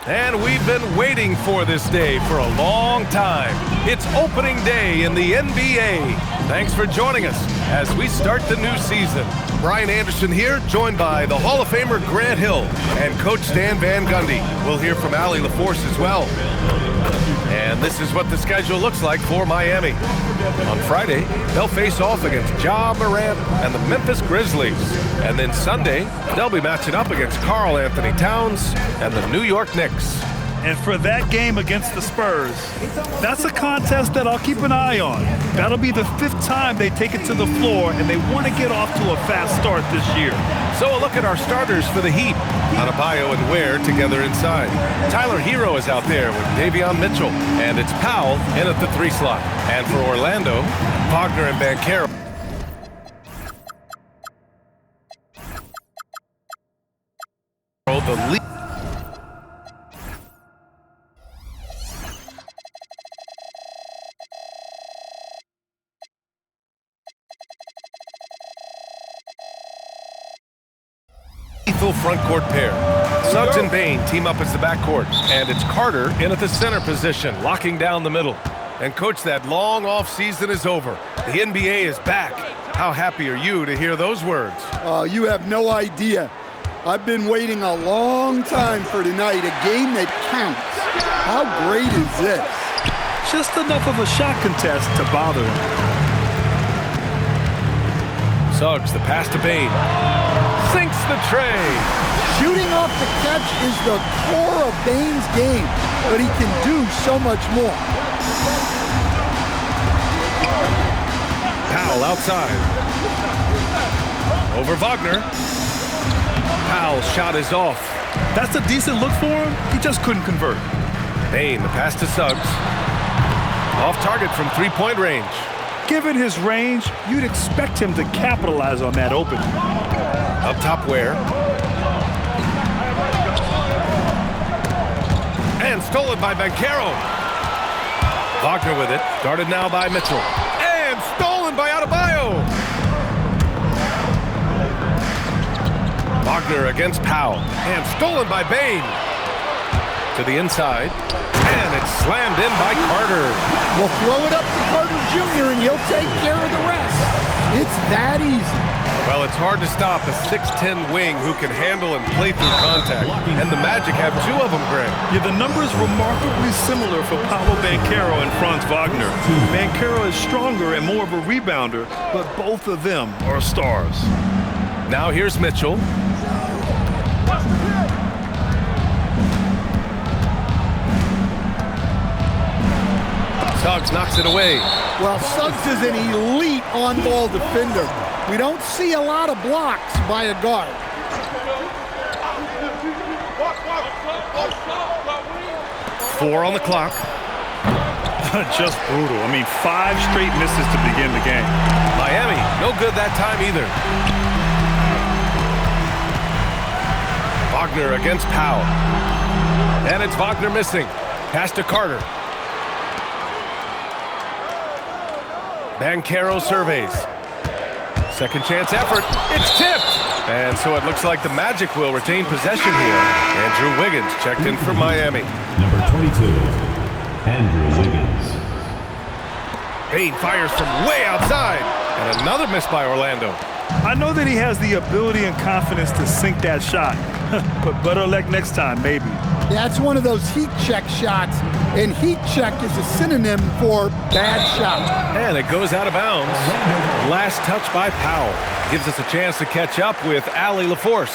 And we've been waiting for this day for a long time. It's opening day in the NBA. Thanks for joining us as we start the new season. Brian Anderson here, joined by the Hall of Famer Grant Hill and Coach Stan Van Gundy. We'll hear from Allie LaForce as well. And this is what the schedule looks like for Miami. On Friday, they'll face off against Ja Morant and the Memphis Grizzlies. And then Sunday, they'll be matching up against Karl Anthony Towns and the New York Knicks. And for that game against the Spurs, that's a contest that I'll keep an eye on. That'll be the 5th time they take it to the floor, and they want to get off to a fast start this year. So a look at our starters for the Heat. Adebayo and Ware together inside. Tyler Hero is out there with Davion Mitchell, and it's Powell in at the 3 slot. And for Orlando, Wagner and Banchero. The lead. Front court pair. Suggs and Bane team up as the backcourt, and it's Carter in at the center position, locking down the middle. And coach, that long off season is over. The NBA is back. How happy are you to hear those words? You have no idea. I've been waiting a long time for tonight, a game that counts. How great is this? Just enough of a shot contest to bother him. Suggs, the pass to Bane. Sinks the tray. Shooting off the catch is the core of Bane's game, but he can do so much more. Powell outside. Over Wagner. Powell's shot is off. That's a decent look for him. He just couldn't convert. Bane, the pass to Suggs. Off target from 3-point range. Given his range, you'd expect him to capitalize on that opening. Up top, Ware. And stolen by Banchero. Wagner with it. Guarded now by Mitchell. And stolen by Adebayo. Wagner against Powell. And stolen by Bane. To the inside. And it's slammed in by Carter. We'll throw it up to Carter Jr. and he'll take care of the rest. It's that easy. Well, it's hard to stop a 6'10" wing who can handle and play through contact. And the Magic have 2 of them, Greg. Yeah, the numbers remarkably similar for Paolo Banchero and Franz Wagner. Banchero is stronger and more of a rebounder, but both of them are stars. Now here's Mitchell. Suggs knocks it away. Well, Suggs is an elite on-ball defender. We don't see a lot of blocks by a guard. Four on the clock. Just brutal. I mean, 5 straight misses to begin the game. Miami, no good that time either. Wagner against Powell. And it's Wagner missing. Pass to Carter. Banchero surveys. Second chance effort. It's tipped. And so it looks like the Magic will retain possession here. Andrew Wiggins checked in for Miami. Number 22, Andrew Wiggins. Bane fires from way outside. And another miss by Orlando. I know that he has the ability and confidence to sink that shot. But better luck next time, maybe. That's one of those heat check shots, and heat check is a synonym for bad shot. And it goes out of bounds. Last touch by Powell. Gives us a chance to catch up with Allie LaForce.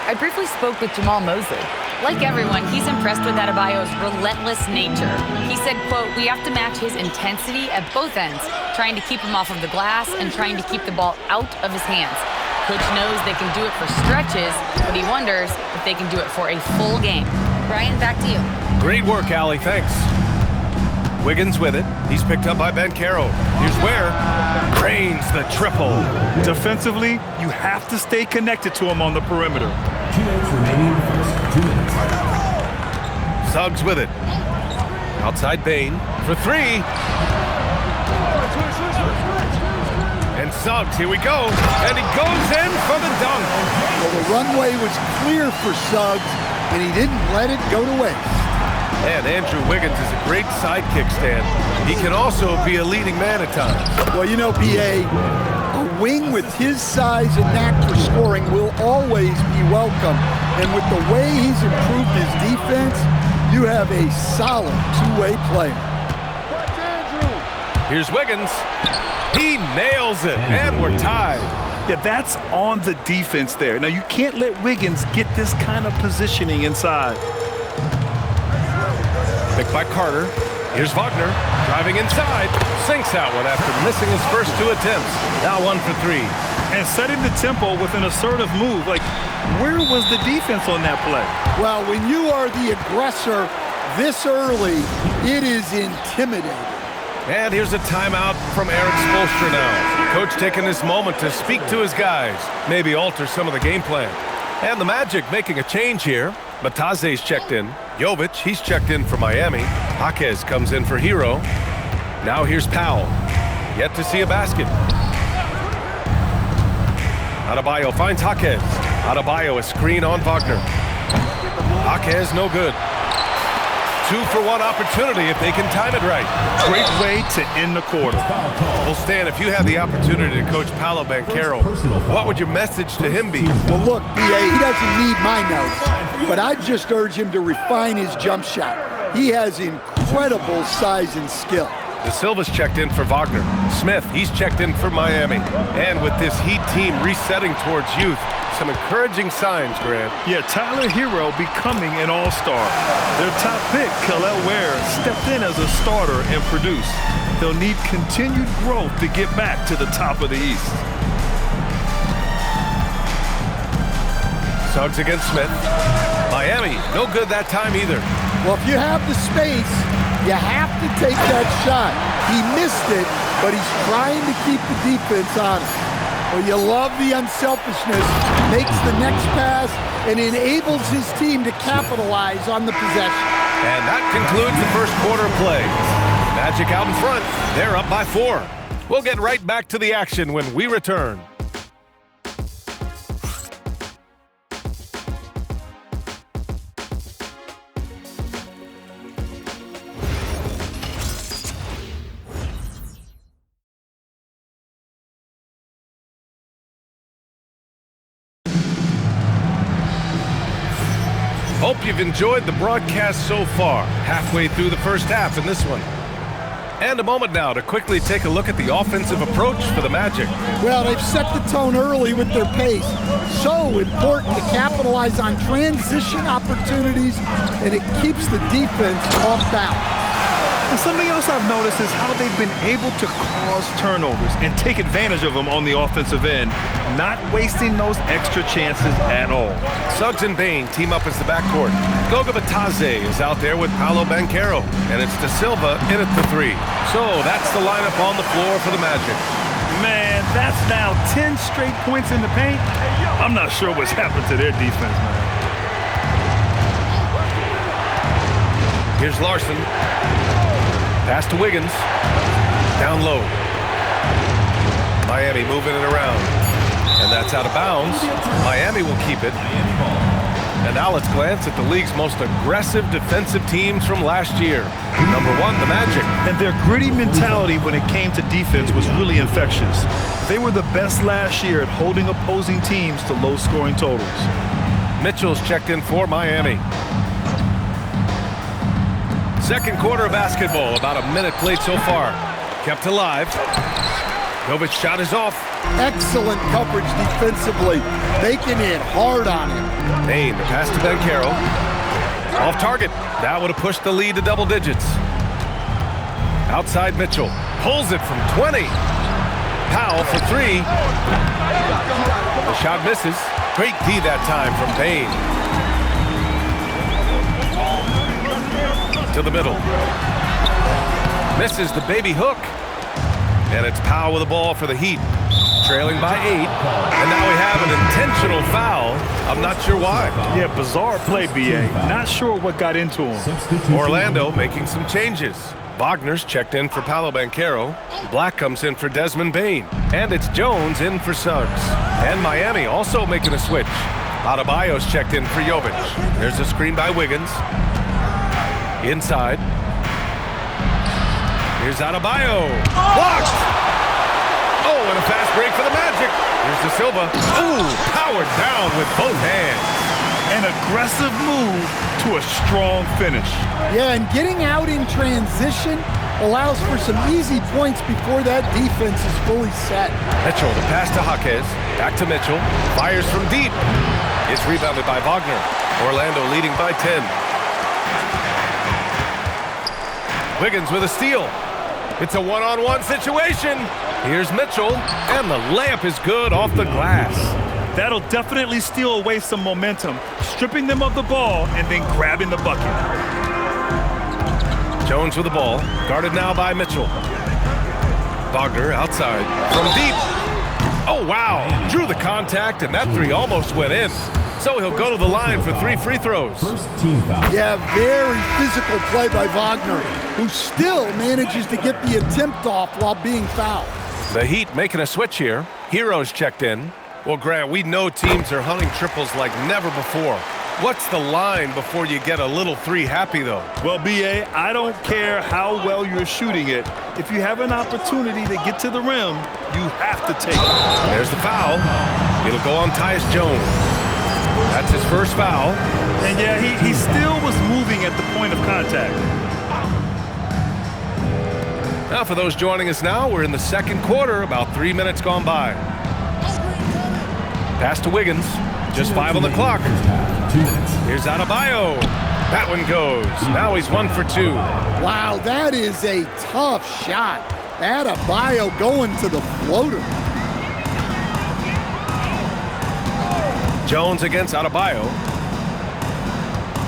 I briefly spoke with Jamal Mosley. Like everyone, he's impressed with Adebayo's relentless nature. He said, quote, "We have to match his intensity at both ends, trying to keep him off of the glass and trying to keep the ball out of his hands. Coach knows they can do it for stretches, but he wonders if they can do it for a full game." Brian, back to you. Great work, Allie. Thanks. Wiggins with it. He's picked up by Banchero. Here's Ware. Drains the triple. Defensively, you have to stay connected to him on the perimeter. 2 minutes remaining. First 2 minutes. Suggs with it. Outside Bane for 3. And Suggs, here we go. And he goes in for the dunk. Well, the runway was clear for Suggs. and he didn't let it go to waste. And Andrew Wiggins is a great sidekick, Stan. He can also be a leading man at times. Well, you know, B.A., a wing with his size and knack for scoring will always be welcome. And with the way he's improved his defense, you have a solid two-way player. Here's Wiggins. He nails it, and we're tied. Yeah, that's on the defense there. Now, you can't let Wiggins get this kind of positioning inside. Picked by Carter. Here's Wagner driving inside. Sinks out one after missing his first 2 attempts. Now 1 for 3. And setting the tempo with an assertive move. Like, where was the defense on that play? Well, when you are the aggressor this early, it is intimidating. And here's a timeout from Eric Spoelstra now. Coach taking this moment to speak to his guys, maybe alter some of the game plan. And the Magic making a change here. Bataze's checked in. Jovic, he's checked in for Miami. Jaquez comes in for Hero. Now here's Powell. Yet to see a basket. Adebayo finds Jaquez. Adebayo a screen on Wagner. Jaquez no good. 2-for-1 opportunity if they can time it right. Great way to end the quarter. Well, Stan, if you had the opportunity to coach Paolo Banchero, what would your message to him be? Well, look, B.A., he doesn't need my notes, but I'd just urge him to refine his jump shot. He has incredible size and skill. De Silva's checked in for Wagner. Smith, he's checked in for Miami. And with this Heat team resetting towards youth, some encouraging signs, Grant. Yeah, Tyler Hero becoming an all-star. Their top pick, Kel'el Ware, stepped in as a starter and produced. They'll need continued growth to get back to the top of the East. Suggs against Smith. Miami, no good that time either. Well, if you have the space, you have to take that shot. He missed it, but he's trying to keep the defense on it. Well, you love the unselfishness, makes the next pass, and enables his team to capitalize on the possession. And that concludes the first quarter of play. Magic out in front. They're up by 4. We'll get right back to the action when we return. Hope you've enjoyed the broadcast so far. Halfway through the first half in this one. And a moment now to quickly take a look at the offensive approach for the Magic. Well, they've set the tone early with their pace. So important to capitalize on transition opportunities, and it keeps the defense off balance. And something else I've noticed is how they've been able to cause turnovers and take advantage of them on the offensive end, not wasting those extra chances at all. Suggs and Bane team up as the backcourt. Goga Bataze is out there with Paolo Banchero, and it's De Silva in at the 3. So that's the lineup on the floor for the Magic. Man, that's now 10 straight points in the paint. I'm not sure what's happened to their defense, man. Here's Larson. Pass to Wiggins. Down low. Miami moving it around. And that's out of bounds. Miami will keep it. And now let's glance at the league's most aggressive defensive teams from last year. Number 1, the Magic. And their gritty mentality when it came to defense was really infectious. They were the best last year at holding opposing teams to low-scoring totals. Mitchell's checked in for Miami. Second quarter of basketball, about a minute played so far. Kept alive. Jovic's shot is off. Excellent coverage defensively, making it hard on him. Bane, the pass to Banchero. Off target. That would have pushed the lead to double digits. Outside Mitchell. Pulls it from 20. Powell for 3. The shot misses. Great D that time from Bane. To the middle. Misses the baby hook. And it's Powell with the ball for the Heat. Trailing by 8. And now we have an intentional foul. I'm not sure why. Yeah, bizarre play, B.A. Not sure what got into him. Orlando making some changes. Wagner's checked in for Paolo Banchero. Black comes in for Desmond Bane. And it's Jones in for Suggs. And Miami also making a switch. Adebayo's checked in for Jovic. There's a screen by Wiggins. Inside. Here's Adebayo. Blocked! Oh, and a fast break for the Magic. Here's De Silva. Ooh, powered down with both hands. An aggressive move to a strong finish. Yeah, and getting out in transition allows for some easy points before that defense is fully set. Mitchell, the pass to Jaquez. Back to Mitchell. Fires from deep. It's rebounded by Wagner. Orlando leading by 10. Wiggins with a steal. It's a one-on-one situation. Here's Mitchell, and the layup is good off the glass. That'll definitely steal away some momentum, stripping them of the ball and then grabbing the bucket. Jones with the ball, guarded now by Mitchell. Wagner outside from deep. Oh, wow. Drew the contact, and that three almost went in. So he'll go to the line for 3 free throws. First team foul. Yeah, very physical play by Wagner, who still manages to get the attempt off while being fouled. The Heat making a switch here. Heroes checked in. Well, Grant, we know teams are hunting triples like never before. What's the line before you get a little three happy, though? Well, B.A., I don't care how well you're shooting it. If you have an opportunity to get to the rim, you have to take it. There's the foul. It'll go on Tyus Jones. That's his first foul. And yeah, he still was moving at the point of contact. Now, for those joining us now, we're in the second quarter, about 3 minutes gone by. Pass to Wiggins. Just 5 on the clock. 2 minutes. Here's Adebayo. That one goes. Now he's 1 for 2. Wow, that is a tough shot. Adebayo going to the floater. Jones against Adebayo.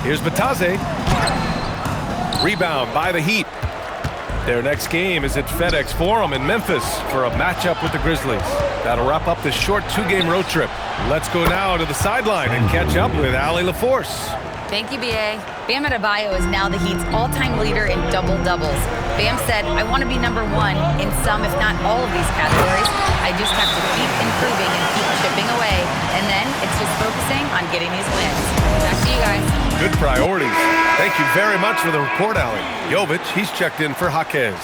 Here's Batase. Rebound by the Heat. Their next game is at FedEx Forum in Memphis for a matchup with the Grizzlies. That'll wrap up this short 2-game road trip. Let's go now to the sideline and catch up with Allie LaForce. Thank you, B.A. Bam Adebayo is now the Heat's all-time leader in double-doubles. Bam said, I want to be #1 in some, if not all of these categories. I just have to keep improving and keep chipping away. And then it's just focusing on getting these wins. Back to you guys. Good priorities. Thank you very much for the report, Allie. Jovic, he's checked in for Jaquez.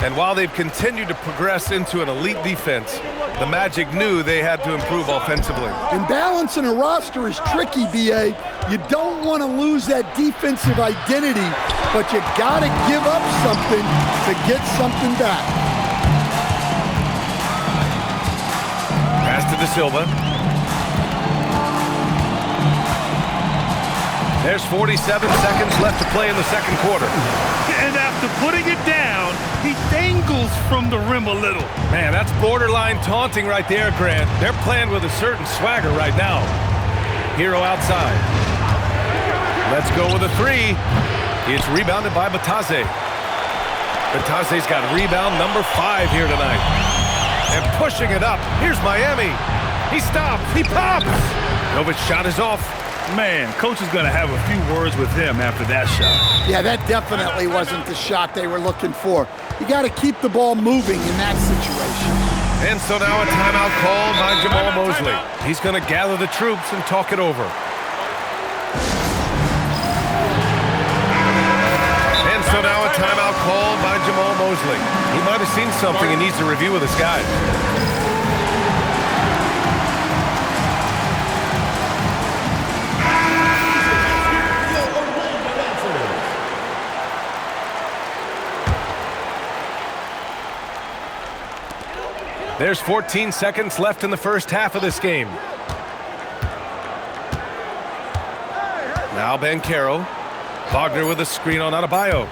And while they've continued to progress into an elite defense, the Magic knew they had to improve offensively. And balancing a roster is tricky, B.A. You don't want to lose that defensive identity, but you got to give up something to get something back. Pass to De Silva. There's 47 seconds left to play in the second quarter. And after putting it down, he dangles from the rim a little. Man, that's borderline taunting right there, Grant. They're playing with a certain swagger right now. Hero outside. Let's go with a 3. It's rebounded by Batase. Batase's got rebound number 5 here tonight. And pushing it up. Here's Miami. He stops. He pops. Novic's shot is off. Man, coach is going to have a few words with him after that shot. Yeah, that definitely wasn't the shot they were looking for. You got to keep the ball moving in that situation. And so now a timeout called by Jamal Mosley. He's going to gather the troops and talk it over. And so now a timeout called by Jamal Mosley. He might have seen something and needs to review with his guys. There's 14 seconds left in the first half of this game. Now Banchero. Wagner with a screen on Adebayo.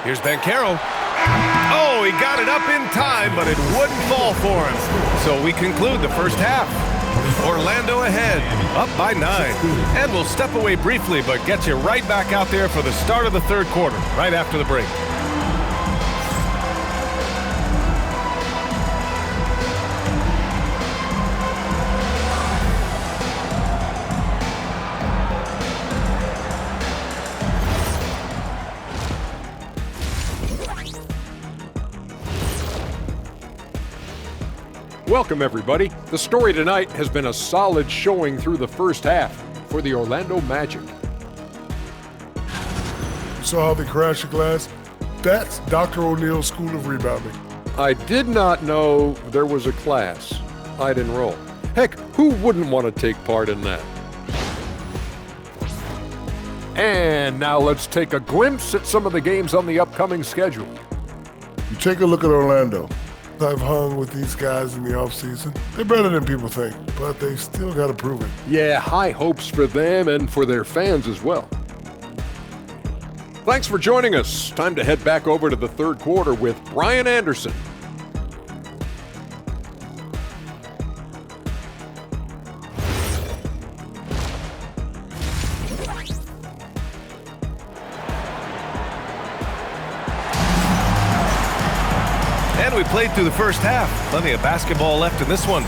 Here's Banchero. Oh, he got it up in time, but it wouldn't fall for him. So we conclude the first half. Orlando ahead, up by 9. And we'll step away briefly, but get you right back out there for the start of the third quarter, right after the break. Welcome, everybody. The story tonight has been a solid showing through the first half for the Orlando Magic. You saw how they crashed the glass? That's Dr. O'Neill's School of Rebounding. I did not know there was a class I'd enroll. Heck, who wouldn't want to take part in that? And now let's take a glimpse at some of the games on the upcoming schedule. You take a look at Orlando. I've hung with these guys in the offseason. They're better than people think, but they still got to prove it. Yeah, high hopes for them and for their fans as well. Thanks for joining us. Time to head back over to the third quarter with Brian Anderson. And we played through the first half. Plenty of basketball left in this one.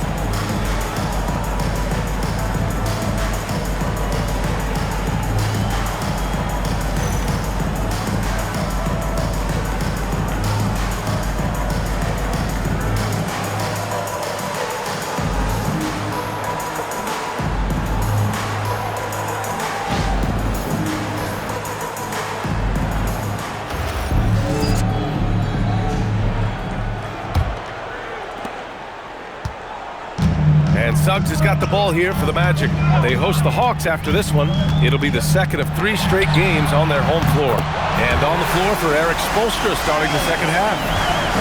And Suggs has got the ball here for the Magic. They host the Hawks after this one. It'll be the second of 3 straight games on their home floor. And on the floor for Eric Spoelstra starting the second half.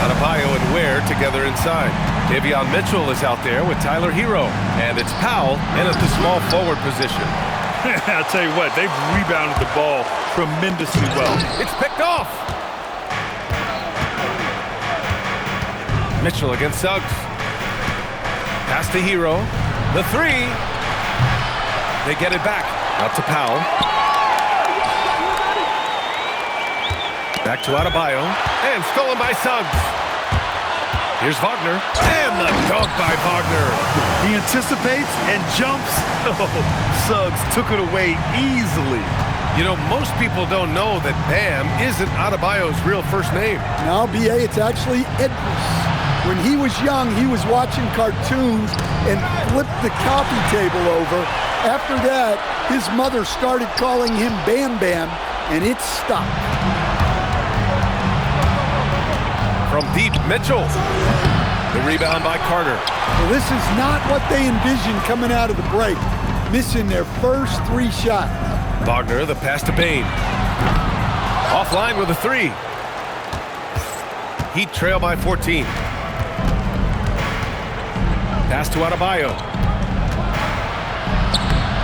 Adebayo and Ware together inside. Davion Mitchell is out there with Tyler Hero. And it's Powell in at the small forward position. I'll tell you what, they've rebounded the ball tremendously well. It's picked off. Mitchell against Suggs. Pass to Hero. The 3. They get it back. Out to Powell. Back to Adebayo. And stolen by Suggs. Here's Wagner. And the dunk by Wagner. He anticipates and jumps. Oh, Suggs took it away easily. You know, most people don't know that Bam isn't Adebayo's real first name. Now, B.A., it's actually Edris. When he was young, he was watching cartoons and flipped the coffee table over. After that, his mother started calling him Bam Bam, and it stopped. From deep, Mitchell. The rebound by Carter. Well, this is not what they envisioned coming out of the break. Missing their first 3 shots. Wagner, the pass to Bain. Offline with a 3. Heat trail by 14. Pass to Adebayo.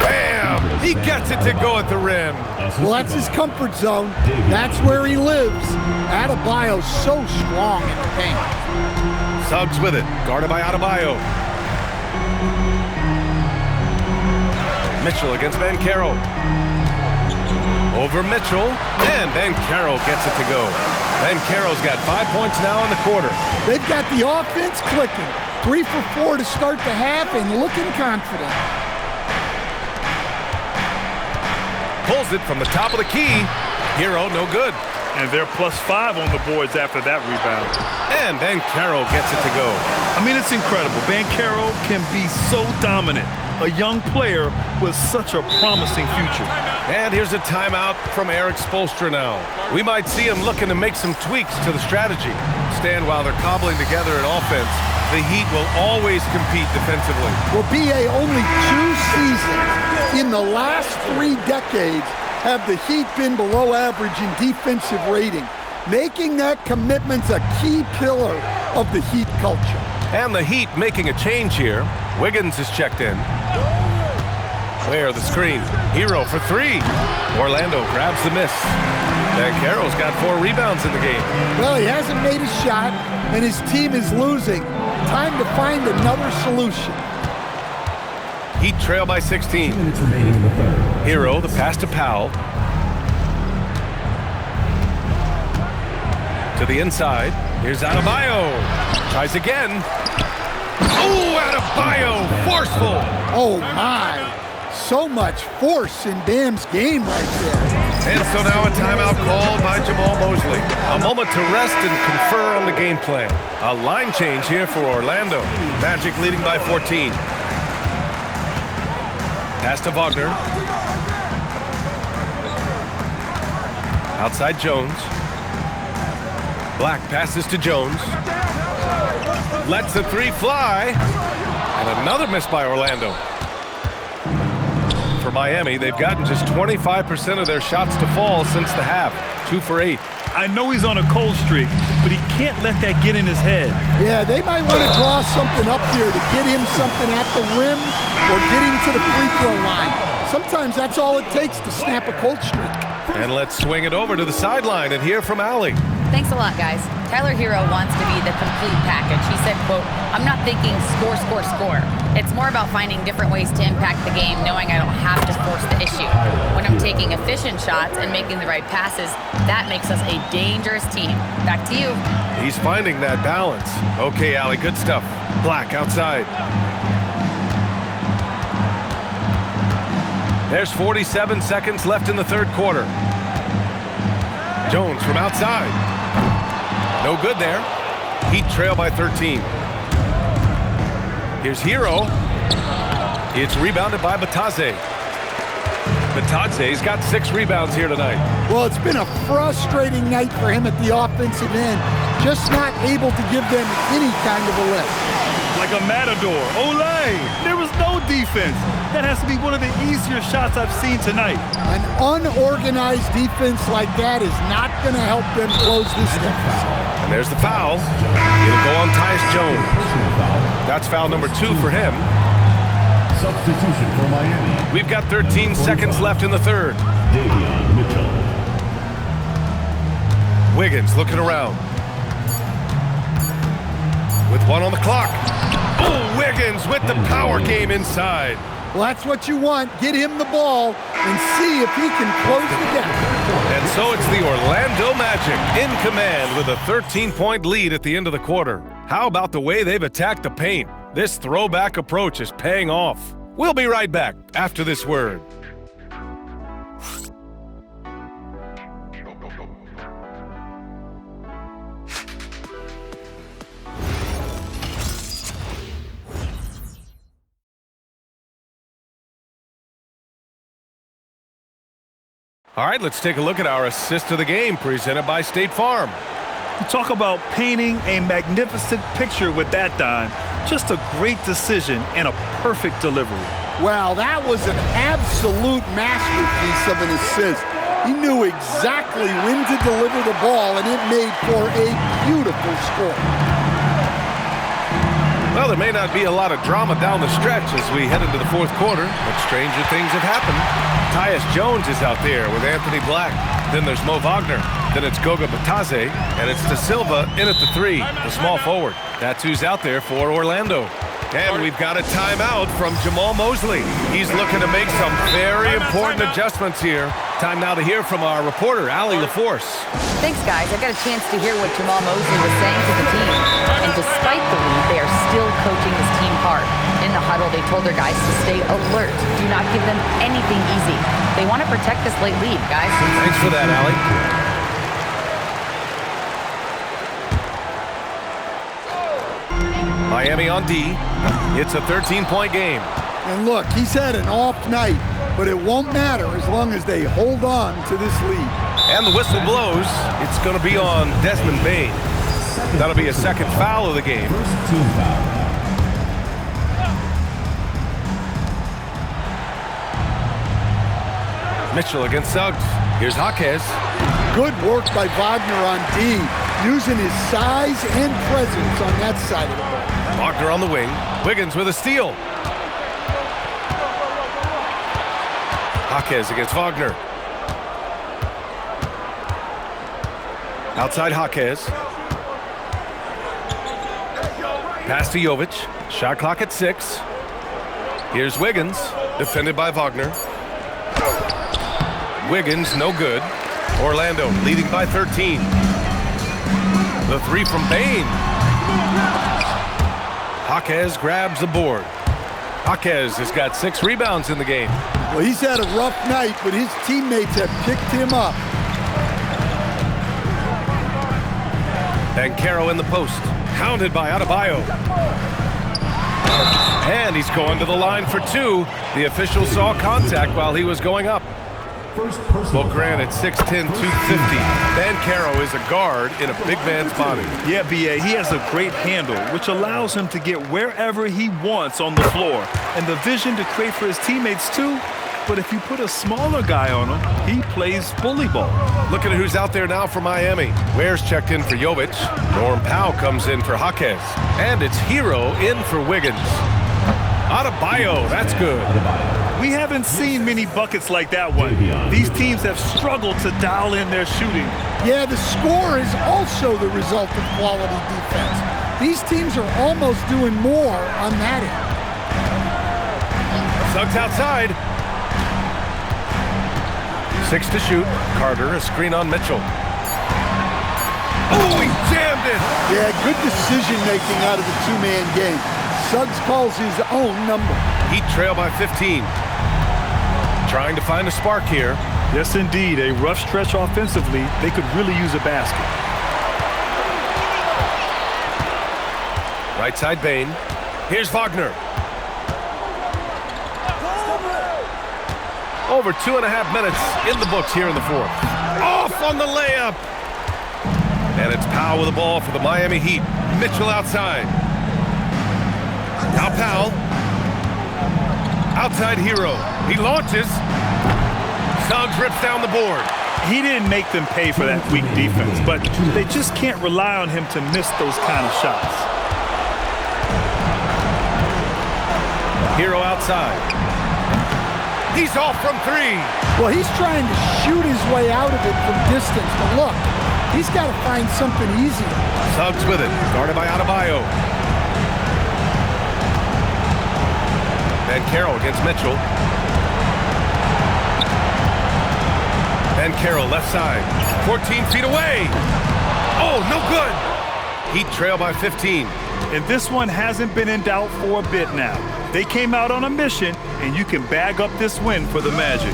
Bam! He gets it to go at the rim. Well, that's his comfort zone. That's where he lives. Adebayo's so strong in the paint. Suggs with it, guarded by Adebayo. Mitchell against Banchero. Over Mitchell, and Banchero gets it to go. Banchero's got 5 points now in the quarter. They've got the offense clicking. 3 for 4 to start the half and looking confident. Pulls it from the top of the key. Hero, no good. And they're +5 on the boards after that rebound. And Banchero gets it to go. I mean, it's incredible. Banchero can be so dominant. A young player with such a promising future. And here's a timeout from Eric Spoelstra now. We might see him looking to make some tweaks to the strategy. Stand while they're cobbling together an offense. The Heat will always compete defensively. Well, B.A., only 2 seasons in the last 3 decades have the Heat been below average in defensive rating. Making that commitment's a key pillar of the Heat culture. And the Heat making a change here. Wiggins is checked in. Ware the screen. Hero for 3. Orlando grabs the miss. Banchero's got 4 rebounds in the game. Well, he hasn't made a shot, and his team is losing. Time to find another solution. Heat trail by 16. 2 minutes remaining in the third. Hero, the pass to Powell. To the inside. Here's Adebayo. Tries again. Oh, Adebayo, forceful. Oh, my. So much force in Bam's game right there. And so now a timeout called by Jamal Mosley. A moment to rest and confer on the game plan. A line change here for Orlando. Magic leading by 14. Pass to Wagner. Outside Jones. Black passes to Jones. Lets the three fly. And another miss by Orlando. For Miami, they've gotten just 25% of their shots to fall since the half. 2 for 8. I know he's on a cold streak, but he can't let that get in his head. Yeah, they might want to draw something up here to get him something at the rim or get him to the free throw line. Sometimes that's all it takes to snap a cold streak. And let's swing it over to the sideline and hear from Allie. Thanks a lot, guys. Tyler Hero wants to be the complete package. He said, quote, "I'm not thinking score, score, score. It's more about finding different ways to impact the game, knowing I don't have to force the issue. When I'm taking efficient shots and making the right passes, that makes us a dangerous team." Back to you. He's finding that balance. Okay, Allie, good stuff. Black outside. There's 47 seconds left in the third quarter. Jones from outside. No good there. Heat trail by 13. Here's Hero. It's rebounded by Batadze. Batadze's got 6 rebounds here tonight. Well, it's been a frustrating night for him at the offensive end. Just not able to give them any kind of a lift. Like a matador. Olay! There was no defense. That has to be one of the easier shots I've seen tonight. An unorganized defense like that is not going to help them close this deficit. And there's the foul. It'll go on Tyus Jones. That's foul number 2 for him. Substitution for Miami. We've got 13 seconds left in the third. Davion Mitchell. Wiggins looking around. With 1 on the clock. Oh, Wiggins with the power game inside. Well, that's what you want. Get him the ball and see if he can close the gap. And so it's the Orlando Magic in command with a 13-point lead at the end of the quarter. How about the way they've attacked the paint? This throwback approach is paying off. We'll be right back after this word. All right, let's take a look at our assist of the game presented by State Farm. You talk about painting a magnificent picture with that dime. Just a great decision and a perfect delivery. Well, that was an absolute masterpiece of an assist. He knew exactly when to deliver the ball, and it made for a beautiful score. Well, there may not be a lot of drama down the stretch as we head into the fourth quarter, but stranger things have happened. Tyus Jones is out there with Anthony Black. Then there's Mo Wagner. Then it's Goga Batadze, and it's De Silva in at the 3, the small forward. That's who's out there for Orlando. And we've got a timeout from Jamal Mosley. He's looking to make some very important adjustments here. Time now to hear from our reporter, Allie LaForce. Thanks, guys. I got a chance to hear what Jamal Mosley was saying to the team. And despite the lead, they are still coaching this team hard. In the huddle, they told their guys to stay alert. Do not give them anything easy. They want to protect this late lead, guys. Thanks for that, Allie. Miami on D. It's a 13-point game. And look, he's had an off night, but it won't matter as long as they hold on to this lead. And the whistle blows. It's going to be on Desmond Bane. That'll be a second foul of the game. First team foul. Mitchell against Suggs. Here's Jaquez. Good work by Wagner on D, using his size and presence on that side of the ball. Wagner on the wing. Wiggins with a steal. Jaquez against Wagner. Outside Jaquez. Pass to Jovic. Shot clock at 6. Here's Wiggins, defended by Wagner. Wiggins, no good. Orlando leading by 13. The 3 from Bane. Jaquez grabs the board. Jaquez has got 6 rebounds in the game. Well, he's had a rough night, but his teammates have picked him up. Banchero in the post, hounded by Adebayo. And he's going to the line for two. The official saw contact while he was going up. Well, granted, 6'10", 250. Banchero is a guard in a big man's body. Yeah, B.A., he has a great handle, which allows him to get wherever he wants on the floor. And the vision to create for his teammates, too. But if you put a smaller guy on him, he plays bully ball. Look at who's out there now for Miami. Ware's checked in for Jovic. Norm Powell comes in for Jaquez. And it's Hero in for Wiggins. Adebayo, that's good. We haven't seen many buckets like that one. These teams have struggled to dial in their shooting. Yeah, the score is also the result of quality defense. These teams are almost doing more on that end. Suggs outside. 6 to shoot. Carter, a screen on Mitchell. Oh, he jammed it! Yeah, good decision-making out of the two-man game. Suggs calls his own number. Heat trail by 15. Trying to find a spark here. Yes, indeed. A rough stretch offensively. They could really use a basket. Right side Bain. Here's Wagner. Over 2.5 minutes in the books here in the fourth. Off on the layup. And it's Powell with the ball for the Miami Heat. Mitchell outside. Now Powell. Outside Hero. He launches. Suggs rips down the board. He didn't make them pay for that weak defense, but they just can't rely on him to miss those kind of shots. Hero outside. He's off from three. Well, he's trying to shoot his way out of it from distance, but look, he's got to find something easier. Suggs with it, guarded by Adebayo. Banchero against Mitchell. Banchero left side, 14 feet away. Oh, no good. Heat trail by 15. And this one hasn't been in doubt for a bit now. They came out on a mission, and you can bag up this win for the Magic.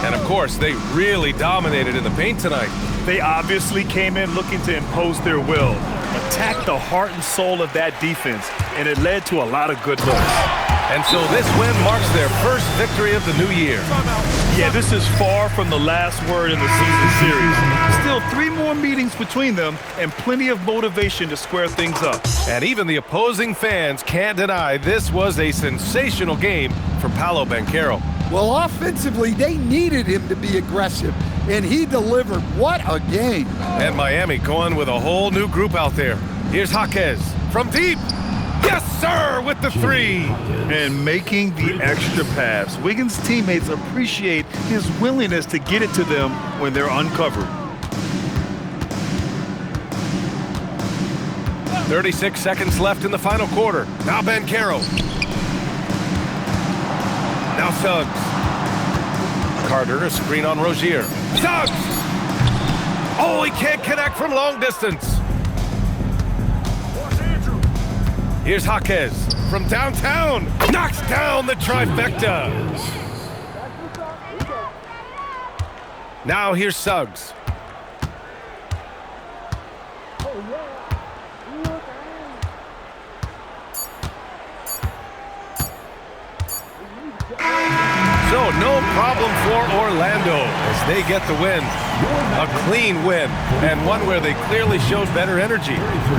And of course, they really dominated in the paint tonight. They obviously came in looking to impose their will, attack the heart and soul of that defense, and it led to a lot of good looks. And so this win marks their first victory of the new year. Yeah, this is far from the last word in the season series. Still 3 more meetings between them and plenty of motivation to square things up. And even the opposing fans can't deny this was a sensational game for Paolo Banchero. Well, offensively, they needed him to be aggressive, and he delivered. What a game. And Miami going with a whole new group out there. Here's Jaquez from deep. Yes, sir, with the three. And making the extra pass. Wiggins' teammates appreciate his willingness to get it to them when they're uncovered. 36 seconds left in the final quarter. Now Banchero. Now Suggs. Carter, a screen on Rozier. Suggs! Oh, he can't connect from long distance. Here's Jaquez from downtown. Knocks down the trifecta. Now here's Suggs. So no problem for Orlando as they get the win. A clean win, and one where they clearly showed better energy.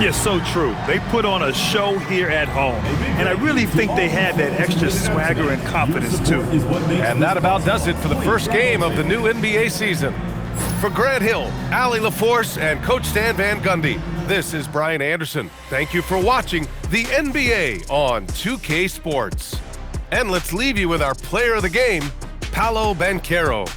Yeah, so true. They put on a show here at home, and I really think they had that extra swagger and confidence, too. And that about does it for the first game of the new NBA season. For Grant Hill, Allie LaForce, and Coach Stan Van Gundy, this is Brian Anderson. Thank you for watching the NBA on 2K Sports. And let's leave you with our player of the game, Paolo Banchero.